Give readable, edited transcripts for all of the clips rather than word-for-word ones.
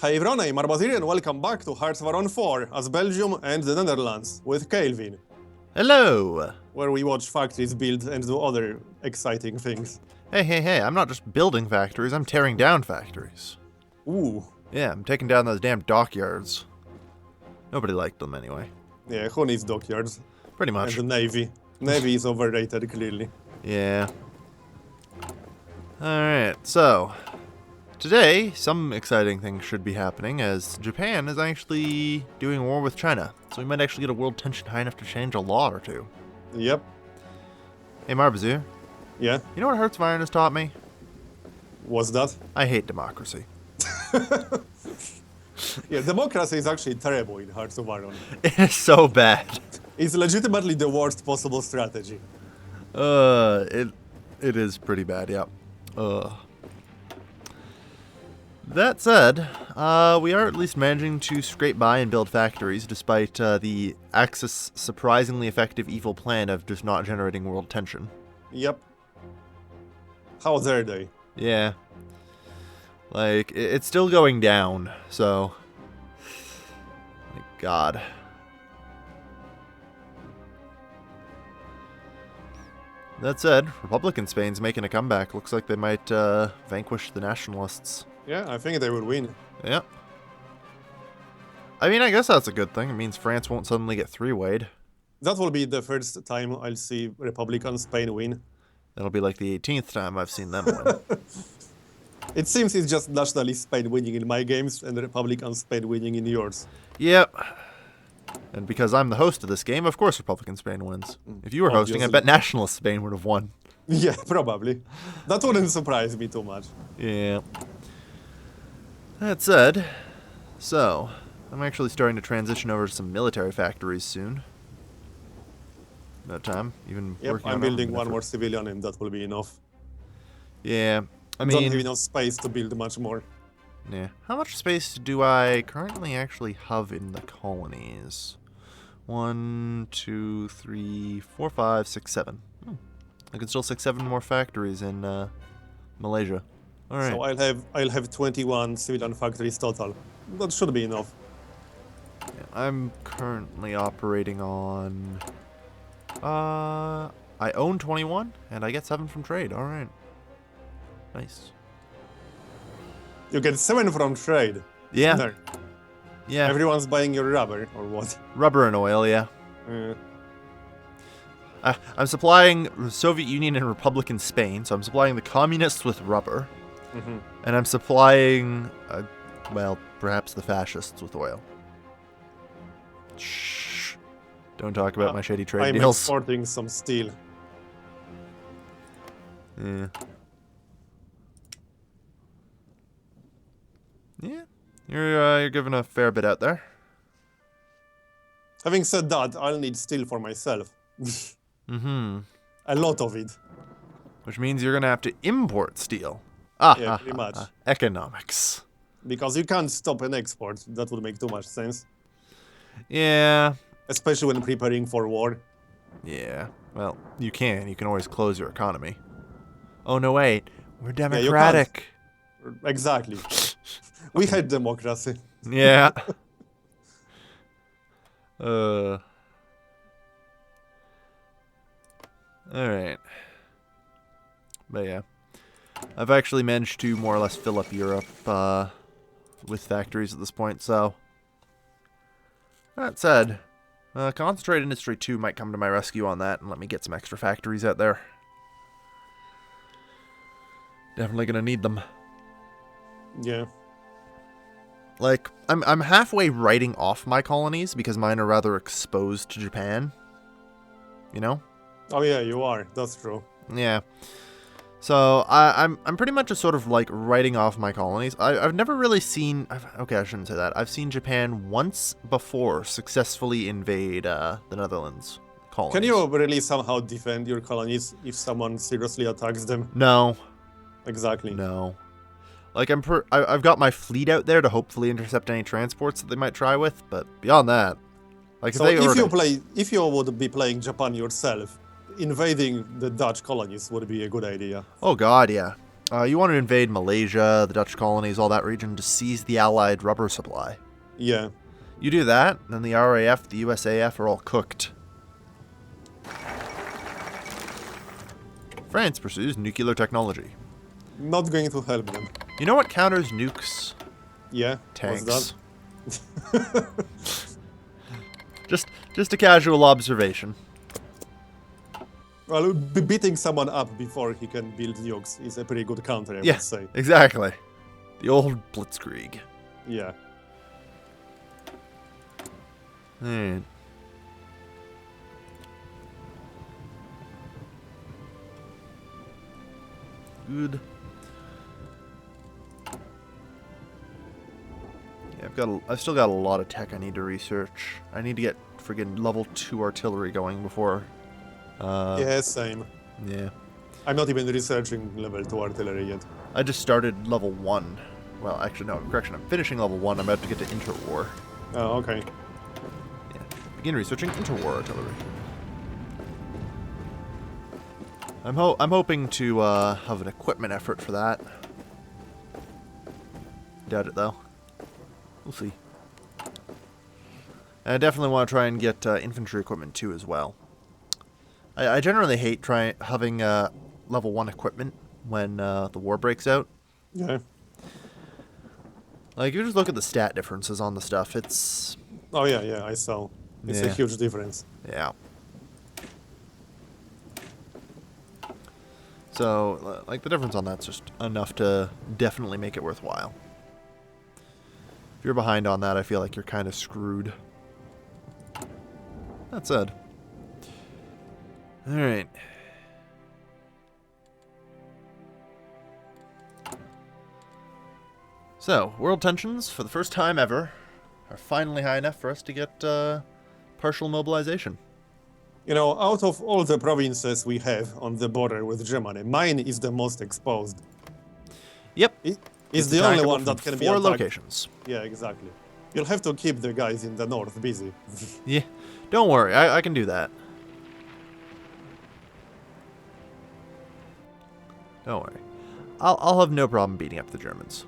Hi everyone, I'm Marbozir and welcome back to Hearts of Iron 4 as Belgium and the Netherlands with Kelvin, Hello! where we watch factories build and do other exciting things. Hey, I'm not just building factories, I'm tearing down factories. Ooh. Yeah, I'm taking down those damn dockyards. Nobody liked them anyway. Yeah, who needs dockyards? Pretty much. And the Navy. Navy is overrated, clearly. Yeah. Alright, so... Today, some exciting things should be happening as Japan is actually doing war with China. So we might actually get a world tension high enough to change a law or two. Yep. Hey Marbozir, Yeah? you know what Hearts of Iron has taught me? What's that? I hate democracy. Yeah, democracy is actually terrible in Hearts of Iron. It is so bad. It's legitimately the worst possible strategy. It is pretty bad, yeah. That said, we are at least managing to scrape by and build factories, despite the Axis' surprisingly effective evil plan of just not generating world tension. Yep. How dare they? Yeah. Like, it's still going down, so... My god. That said, Republican Spain's making a comeback. Looks like they might vanquish the nationalists. Yeah, I think they will win. Yeah. I mean, I guess that's a good thing. It means France won't suddenly get three-wayed. That will be the first time I'll see Republican Spain win. That'll be like the 18th time I've seen them win. It seems it's just nationally Spain winning in my games and Republican Spain winning in yours. Yep. And because I'm the host of this game, of course Republican Spain wins. If you were hosting, I bet Nationalist Spain would have won. Yeah, probably. That wouldn't surprise me too much. Yeah. That said, so, I'm actually starting to transition over to some military factories soon. About time. Even Yep, working I'm on building them one for- more civilian and that will be enough. Yeah. I Don't mean, have enough space to build much more. yeah. How much space do I currently actually have in the colonies? 1, 2, 3, 4, 5, 6, 7. I can still 6, 7 more factories in Malaysia. All right. So I'll have 21 civilian factories total. That should be enough. Yeah, I'm currently operating on. I own 21 and I get 7 from trade. All right. Nice. You get 7 from trade. Yeah. There. Yeah. Everyone's buying your rubber, or what? Rubber and oil. Yeah. I'm supplying Soviet Union and Republican Spain, so I'm supplying the communists with rubber, and I'm supplying, well, perhaps the fascists with oil. Shh! Don't talk about my shady trade I'm deals. exporting some steel. Yeah. Yeah. You're giving a fair bit out there. Having said that, I'll need steel for myself. A lot of it. Which means you're gonna have to import steel. Yeah, pretty much. Economics. Because you can't stop an export. That would make too much sense. Yeah. Especially when preparing for war. Yeah. Well, you can. You can always close your economy. Oh, no, wait. We're you democratic. Exactly. We had democracy. Yeah. Alright. But yeah. I've actually managed to more or less fill up Europe with factories at this point, so. That said, Concentrate Industry 2 might come to my rescue on that and let me get some extra factories out there. Definitely gonna need them. Yeah. Like, I'm halfway writing off my colonies because mine are rather exposed to Japan. You know? Oh yeah, you are. That's true. Yeah. So I'm pretty much just sort of like writing off my colonies. I've never really seen. Okay, I shouldn't say that. I've seen Japan once before successfully invade the Netherlands colonies. Can you really somehow defend your colonies if someone seriously attacks them? No. Exactly. No. Like I've got my fleet out there to hopefully intercept any transports that they might try with, but beyond that, like So if you would be playing Japan yourself, invading the Dutch colonies would be a good idea. Oh god, yeah. You want to invade Malaysia, the Dutch colonies, all that region to seize the Allied rubber supply. Yeah. You do that, then the RAF, the USAF are all cooked. France pursues nuclear technology. Not going to help them. You know what counters nukes? Yeah. Tanks. What's that? Just a casual observation. Well, beating someone up before he can build nukes is a pretty good counter, I would say. Exactly. The old blitzkrieg. Yeah. Alright. Good. Yeah, I've still got a lot of tech I need to research. I need to get friggin' level 2 artillery going before. Yeah, same. Yeah. I'm not even researching level 2 artillery yet. I just started level 1. Well, actually, no, correction. I'm finishing level 1. I'm about to get to interwar. Oh, okay. Yeah. Begin researching interwar artillery. I'm hoping to have an equipment effort for that. Doubt it though. We'll see. And I definitely want to try and get infantry equipment too as well. I generally hate having level 1 equipment when the war breaks out. Yeah. Like, you just look at the stat differences on the stuff. It's... Oh, yeah, I saw. It's a huge difference. Yeah. So, like, the difference on that's just enough to definitely make it worthwhile. If you're behind on that, I feel like you're kind of screwed. That said. Alright. So, world tensions, for the first time ever, are finally high enough for us to get partial mobilization. You know, out of all the provinces we have on the border with Germany, mine is the most exposed. Yep. It's the only one that can be attacked. 4 locations. Yeah, exactly. You'll have to keep the guys in the north busy. Yeah. Don't worry, I can do that. Don't worry. I'll have no problem beating up the Germans.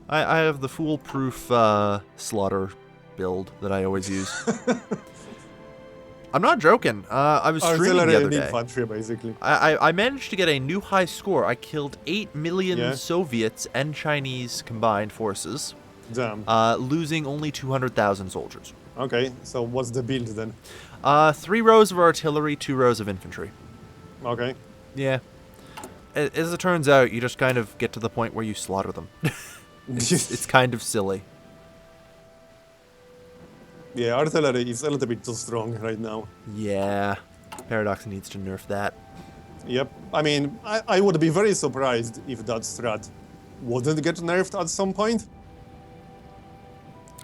I have the foolproof slaughter build that I always use. I'm not joking. I was streaming the other day. Infantry, basically. I managed to get a new high score. I killed 8 million Soviets and Chinese combined forces. Damn. Losing only 200,000 soldiers. Okay, so what's the build then? 3 rows of artillery, 2 rows of infantry. Okay. Yeah. As it turns out, you just kind of get to the point where you slaughter them. It's kind of silly. Yeah, artillery is a little bit too strong right now. Yeah. Paradox needs to nerf that. Yep. I mean, I would be very surprised if that strat wouldn't get nerfed at some point.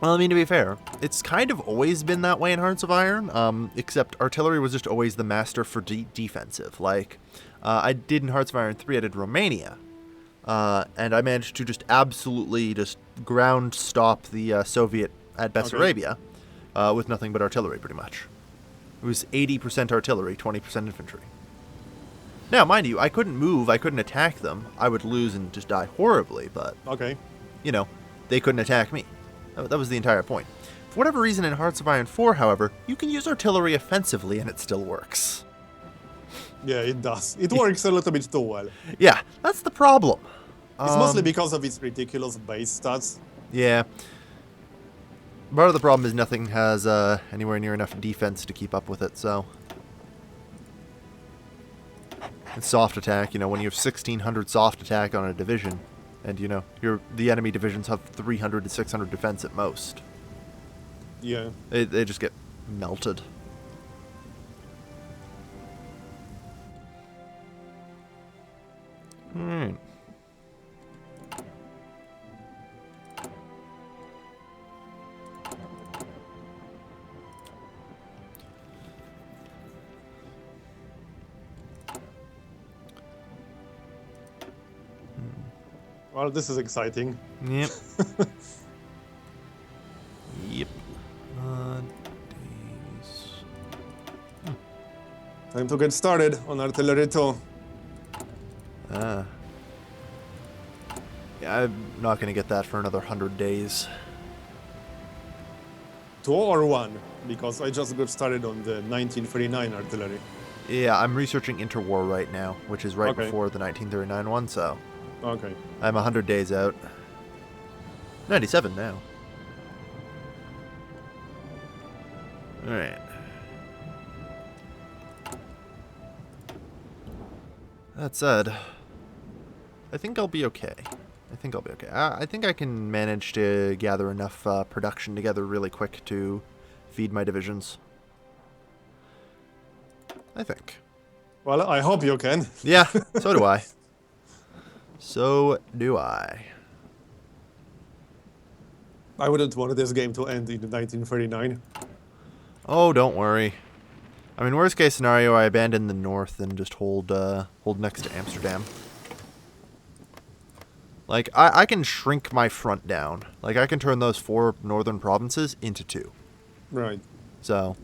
Well, I mean, to be fair, it's kind of always been that way in Hearts of Iron, except artillery was just always the master for defensive. Like, I did in Hearts of Iron 3, I did Romania, and I managed to just absolutely just ground stop the Soviet at Bessarabia with nothing but artillery, pretty much. It was 80% artillery, 20% infantry. Now, mind you, I couldn't move, I couldn't attack them. I would lose and just die horribly, but, you know, they couldn't attack me. That was the entire point. For whatever reason in Hearts of Iron 4, however, you can use artillery offensively and it still works. Yeah, it does. It works a little bit too well. Yeah, that's the problem. It's mostly because of its ridiculous base stats. Yeah. Part of the problem is nothing has anywhere near enough defense to keep up with it, so... It's soft attack, you know, when you have 1,600 soft attack on a division, and, you know, the enemy divisions have 300 to 600 defense at most. Yeah. They just get melted. Alright. Well, this is exciting. Yep. Yep. Days. Time to get started on artillery too. Yeah, I'm not going to get that for another 100 days. 2 or 1? Because I just got started on the 1939 artillery. Yeah, I'm researching interwar right now, which is right Okay. before the 1939 one, so Okay. I'm 100 days out. 97 now. Alright. That said, I think I'll be okay. I think I can manage to gather enough production together really quick to feed my divisions. I think. Well, I hope you can. Yeah, so do I. So do I. I wouldn't want this game to end in 1939. Oh, don't worry. I mean, worst case scenario, I abandon the north and just hold next to Amsterdam. Like, I can shrink my front down. Like, I can turn those 4 northern provinces into 2. Right. So,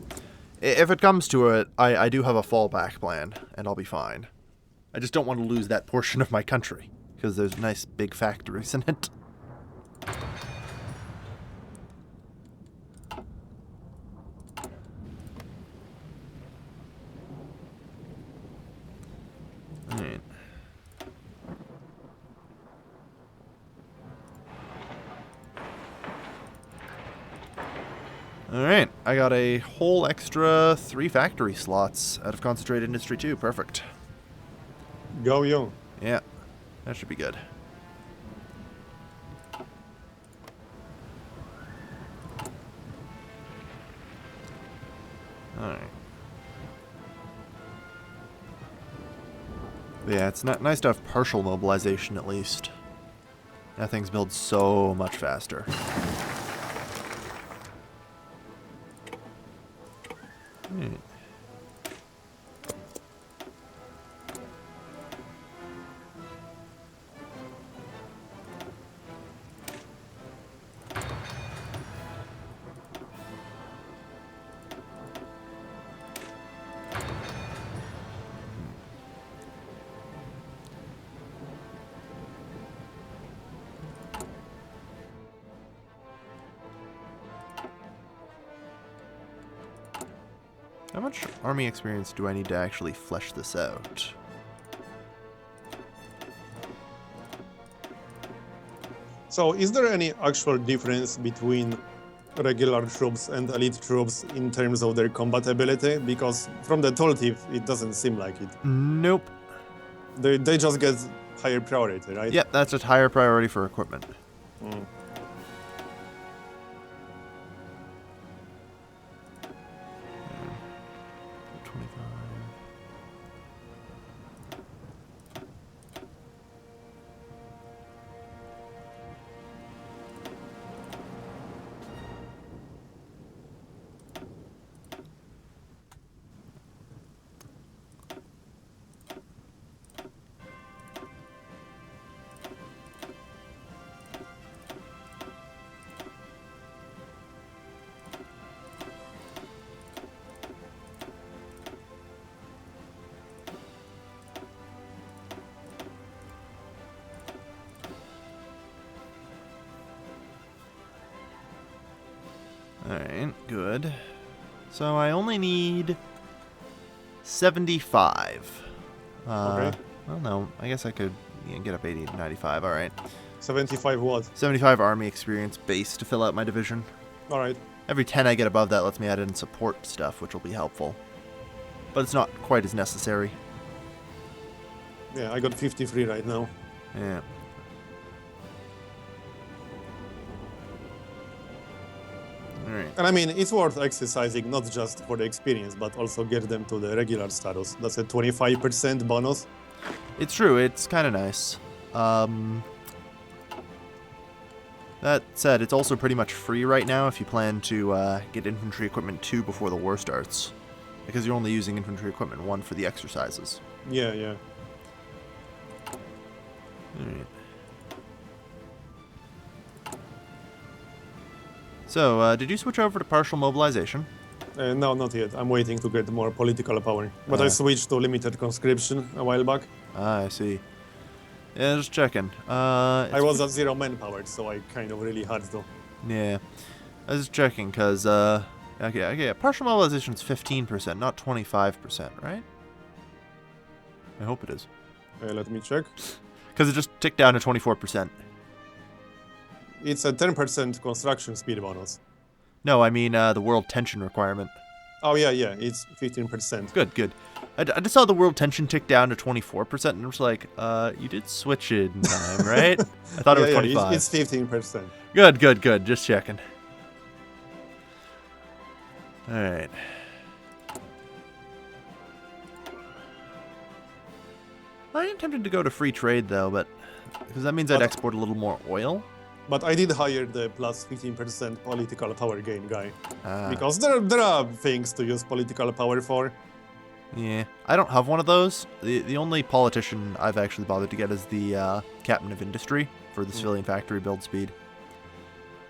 if it comes to it, I do have a fallback plan, and I'll be fine. I just don't want to lose that portion of my country, because there's nice big factories in it. Alright. Alright, I got a whole extra 3 factory slots out of Concentrated Industry 2. Perfect. Go you. Yeah, that should be good. Alright. Yeah, it's nice to have partial mobilization at least. That thing's built so much faster. How much army experience do I need to actually flesh this out? So, is there any actual difference between regular troops and elite troops in terms of their combat ability? Because from the tooltip, it doesn't seem like it. Nope. They just get higher priority, right? Yep, that's a higher priority for equipment. Mm. Alright, good. So I only need 75. Okay. Well, no, I guess I could get up 80 to 95. Alright. 75 what? 75 army experience base to fill out my division. Alright. Every 10 I get above that lets me add in support stuff, which will be helpful. But it's not quite as necessary. Yeah, I got 53 right now. Yeah. Alright. And I mean, it's worth exercising not just for the experience, but also get them to the regular status. That's a 25% bonus. It's true, it's kind of nice. That said, it's also pretty much free right now if you plan to get infantry equipment 2 before the war starts. Because you're only using infantry equipment 1 for the exercises. Yeah, yeah. Alright. So, did you switch over to partial mobilization? No, not yet. I'm waiting to get more political power. But I switched to limited conscription a while back. Ah, I see. Yeah, just checking. I was at 0 manpower, so I kind of really had to. Yeah. I was just checking, because, okay, partial mobilization is 15%, not 25%, right? I hope it is. Let me check. Because it just ticked down to 24%. It's a 10% construction speed bonus. No, I mean, the world tension requirement. Oh, yeah, it's 15%. Good, good. I just saw the world tension tick down to 24%, and I was like, you did switch it in time, right? I thought it was 25. It's 15%. Good, good, good. Just checking. Alright. I am tempted to go to free trade, though, but... Because that means I'd export a little more oil. But I did hire the plus 15% political power gain guy. Ah. Because there are things to use political power for. Yeah. I don't have one of those. The only politician I've actually bothered to get is the captain of industry for the civilian factory build speed.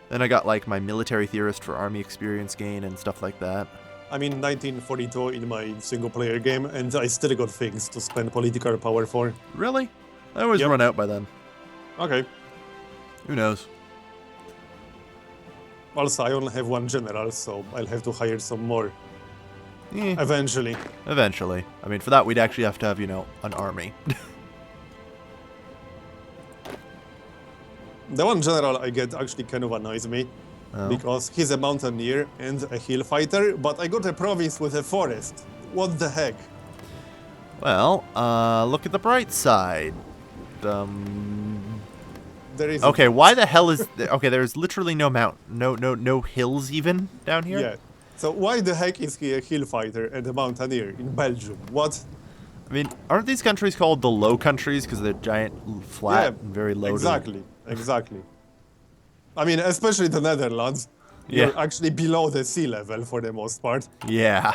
Then I got, like, my military theorist for army experience gain and stuff like that. I'm in 1942 in my single-player game, and I still got things to spend political power for. Really? I always Yep. run out by then. Okay. Who knows? Also, I only have one general, so I'll have to hire some more. Eh, Eventually. eventually. I mean, for that, we'd actually have to have, you know, an army. The one general I get actually kind of annoys me. Oh. Because he's a mountaineer and a hill fighter, but I got a province with a forest. What the heck? Well, look at the bright side. There is Okay, why the hell is... Okay, there's literally no no hills even down here? Yeah. So why the heck is he a hill fighter and a mountaineer in Belgium? What? I mean, aren't these countries called the Low Countries because they're giant, flat, and very low? Exactly. I mean, especially the Netherlands. Yeah. You're actually below the sea level for the most part. Yeah.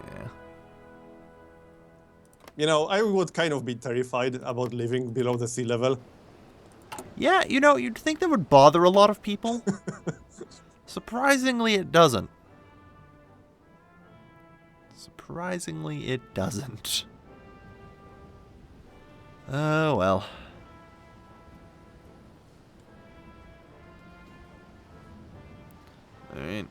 Yeah. You know, I would kind of be terrified about living below the sea level. Yeah, you know, you'd think that would bother a lot of people. Surprisingly, it doesn't. Surprisingly, it doesn't. Oh, well. Alright.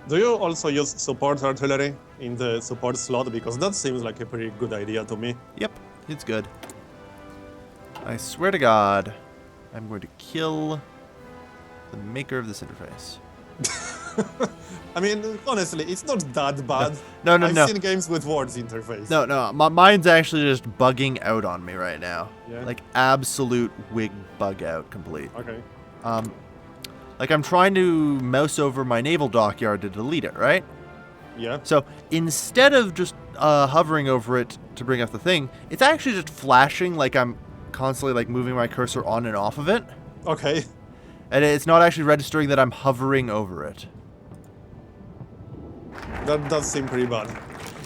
Do you also use support artillery in the support slot? Because that seems like a pretty good idea to me. Yep, it's good. I swear to God, I'm going to kill the maker of this interface. I mean, honestly, it's not that bad. No, I've seen games with words interface. No, my mind's actually just bugging out on me right now. Yeah? Like, absolute wig bug out complete. Okay. Like, I'm trying to mouse over my naval dockyard to delete it, right? Yeah. So, instead of just hovering over it to bring up the thing, it's actually just flashing like I'm constantly, like, moving my cursor on and off of it. Okay. And it's not actually registering that I'm hovering over it. That does seem pretty bad.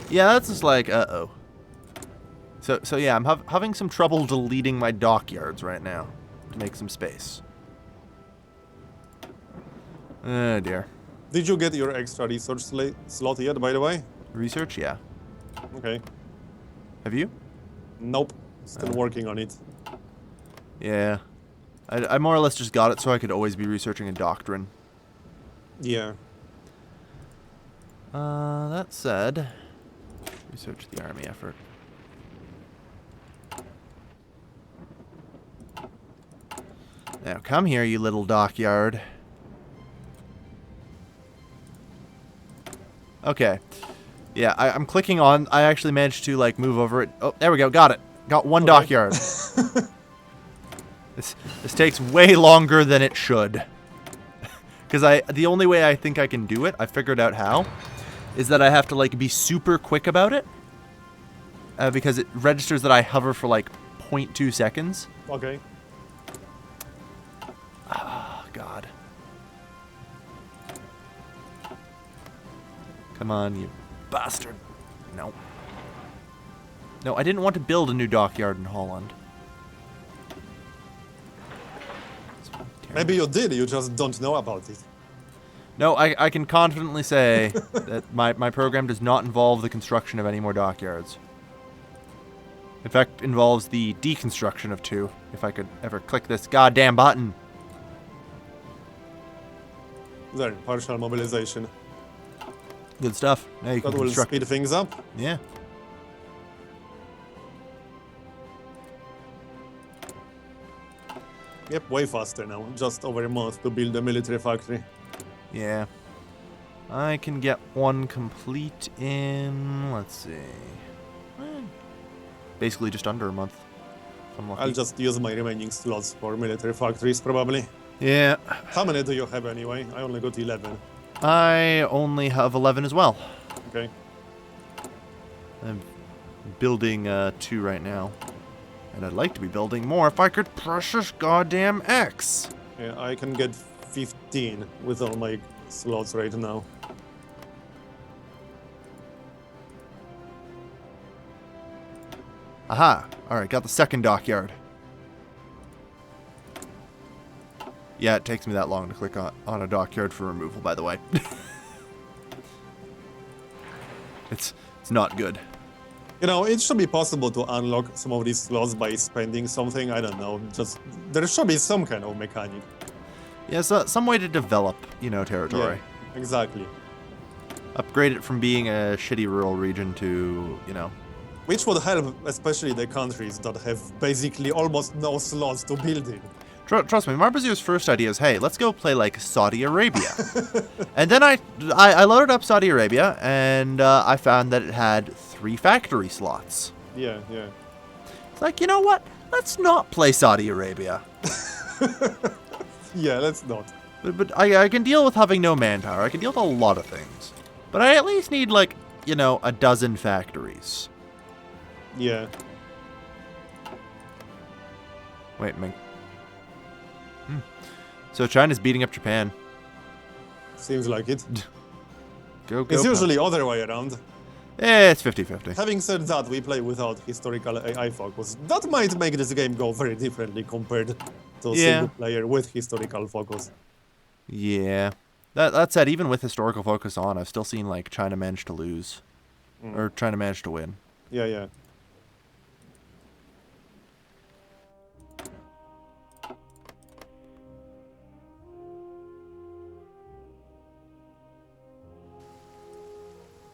Yeah, that's just like, uh-oh. So yeah, I'm having some trouble deleting my dockyards right now to make some space. Oh, dear. Did you get your extra research slot yet, by the way? Research? Yeah. Okay. Have you? Nope. Still working on it. Yeah. I more or less just got it so I could always be researching a doctrine. Yeah. That said, research the army effort. Now come here, you little dockyard. Okay. Yeah, I'm clicking on. I actually managed to, like, move over it. Oh, there we go. Got it. Got one dockyard. This takes way longer than it should. Because the only way I think I can do it, I figured out how, is that I have to, like, be super quick about it. because it registers that I hover for like 0.2 seconds. Okay. Oh, God. Come on, you bastard. No. No, I didn't want to build a new dockyard in Holland. Maybe you did, you just don't know about it. No, I can confidently say that my program does not involve the construction of any more dockyards. In fact, involves the deconstruction of 2, if I could ever click this goddamn button. There, partial mobilization. Good stuff. Now you can That will construct. speed things up. Yeah. Yep, way faster now. Just over a month to build a military factory. Yeah. I can get one complete in, let's see. Basically just under a month. If I'm lucky. I'll just use my remaining slots for military factories, probably. Yeah. How many do you have anyway? I only got 11. I only have 11 as well. Okay. I'm building 2 right now. And I'd like to be building more if I could precious goddamn X. Yeah, I can get 15 with all my slots right now. Aha. Alright, got the second dockyard. Yeah, it takes me that long to click on a dockyard for removal, by the way. It's not good. You know, it should be possible to unlock some of these slots by spending something. I don't know. Just there should be some kind of mechanic. Yeah, so some way to develop, territory. Yeah, exactly. Upgrade it from being a shitty rural region to, Which would help, especially the countries that have basically almost no slots to build in. Trust me, Marbozir's first idea is, hey, let's go play like Saudi Arabia. And then I loaded up Saudi Arabia, and I found that it had 3 factory slots. Yeah, yeah. It's like, you know what? Let's not play Saudi Arabia. Yeah, let's not. But I can deal with having no manpower. I can deal with a lot of things. But I at least need, like, a dozen factories. Yeah. Wait, Ming. So China's beating up Japan. Seems like it. Go. It's usually other way around. It's 50-50. Having said that, we play without historical AI focus. That might make this game go very differently compared to single player with historical focus. Yeah. That said, even with historical focus on, I've still seen like China manage to lose. Or China manage to win. Yeah, yeah.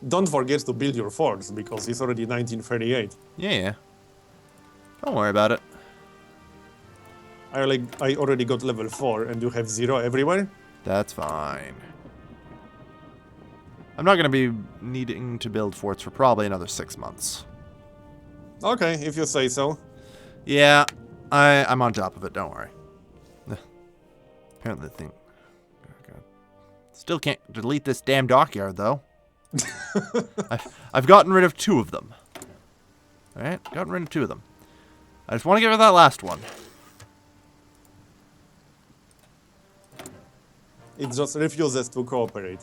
Don't forget to build your forts, because it's already 1938. Yeah. Don't worry about it. I already got level 4, and you have 0 everywhere? That's fine. I'm not going to be needing to build forts for probably another 6 months. Okay, if you say so. Yeah, I'm on top of it, don't worry. Apparently the thing... Oh, God. Still can't delete this damn dockyard, though. I've gotten rid of 2 of them. Alright, gotten rid of 2 of them. I just want to get rid of that last one. It just refuses to cooperate.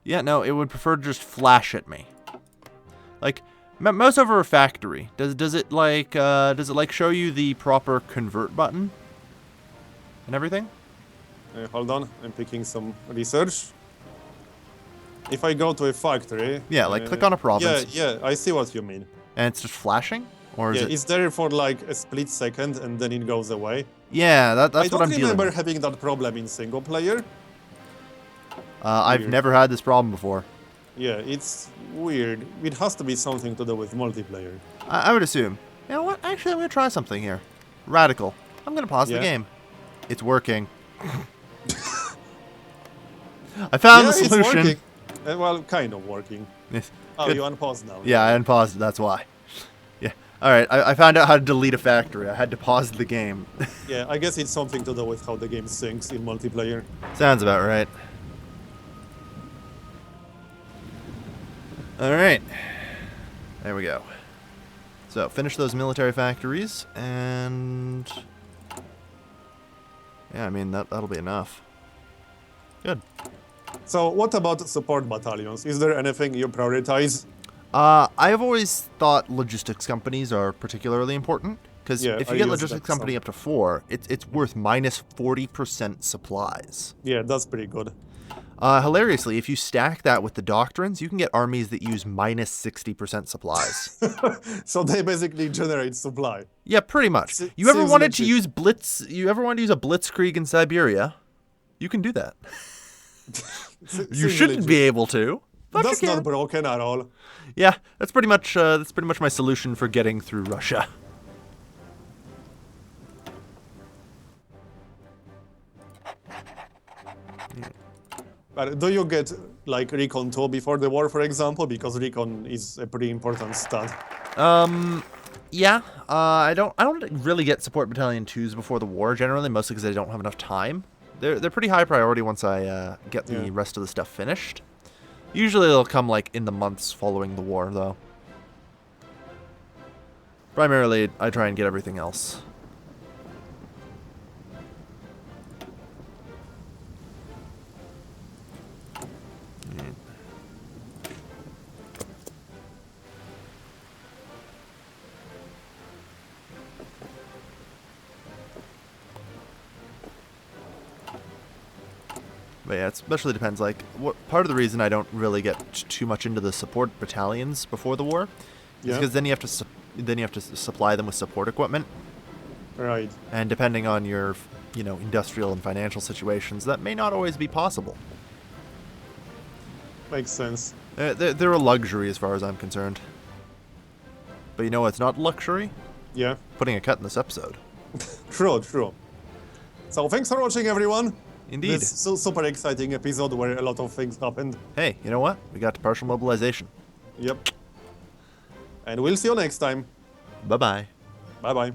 Yeah, no, it would prefer to just flash at me. Like, mouse over a factory. Does it like show you the proper convert button? And everything? Hold on, I'm picking some research. If I go to a factory... Yeah, like click on a province. Yeah, I see what you mean. And it's just flashing? Or is it... it's there for like a split second and then it goes away. Yeah, that's what I'm dealing with. I don't remember having that problem in single player. I've never had this problem before. Yeah, it's weird. It has to be something to do with multiplayer. I would assume. You know what? Actually, I'm going to try something here. Radical. I'm going to pause the game. It's working. I found the solution. It's working. Well, kind of working. Oh, you unpaused now. Yeah, I unpaused. That's why. Yeah. All right. I found out how to delete a factory. I had to pause the game. Yeah, I guess it's something to do with how the game syncs in multiplayer. Sounds about right. All right. There we go. So finish those military factories, and yeah, I mean that'll be enough. Good. So what about support battalions? Is there anything you prioritize? I've always thought logistics companies are particularly important, because Yeah, if I you get use logistics that company some. up to 4, it's worth minus 40% supplies. Yeah, that's pretty good. Hilariously, if you stack that with the doctrines, you can get armies that use minus 60% supplies. So they basically generate supply. Yeah, pretty much. Se- You ever seems wanted to legit. use blitz? You ever wanted to use a blitzkrieg in Siberia? You can do that. You Seems shouldn't legit. be able to, but That's you can. not broken at all. Yeah, that's pretty much my solution for getting through Russia. But do you get like recon 2 before the war, for example? Because recon is a pretty important stat. Yeah, I don't really get support battalion 2s before the war generally, mostly because I don't have enough time. They're pretty high priority once I get the rest of the stuff finished. Usually they'll come like in the months following the war, though. Primarily, I try and get everything else. But yeah, it especially depends. Like, what part of the reason I don't really get too much into the support battalions before the war is because then you have to supply them with support equipment, Right. and depending on your industrial and financial situations, that may not always be possible. Makes sense. They're a luxury as far as I'm concerned. But you know what's not luxury? Yeah. Putting a cut in this episode. True, true. So thanks for watching, everyone. Indeed. This super exciting episode where a lot of things happened. Hey, you know what? We got to partial mobilization. Yep. And we'll see you next time. Bye-bye. Bye-bye.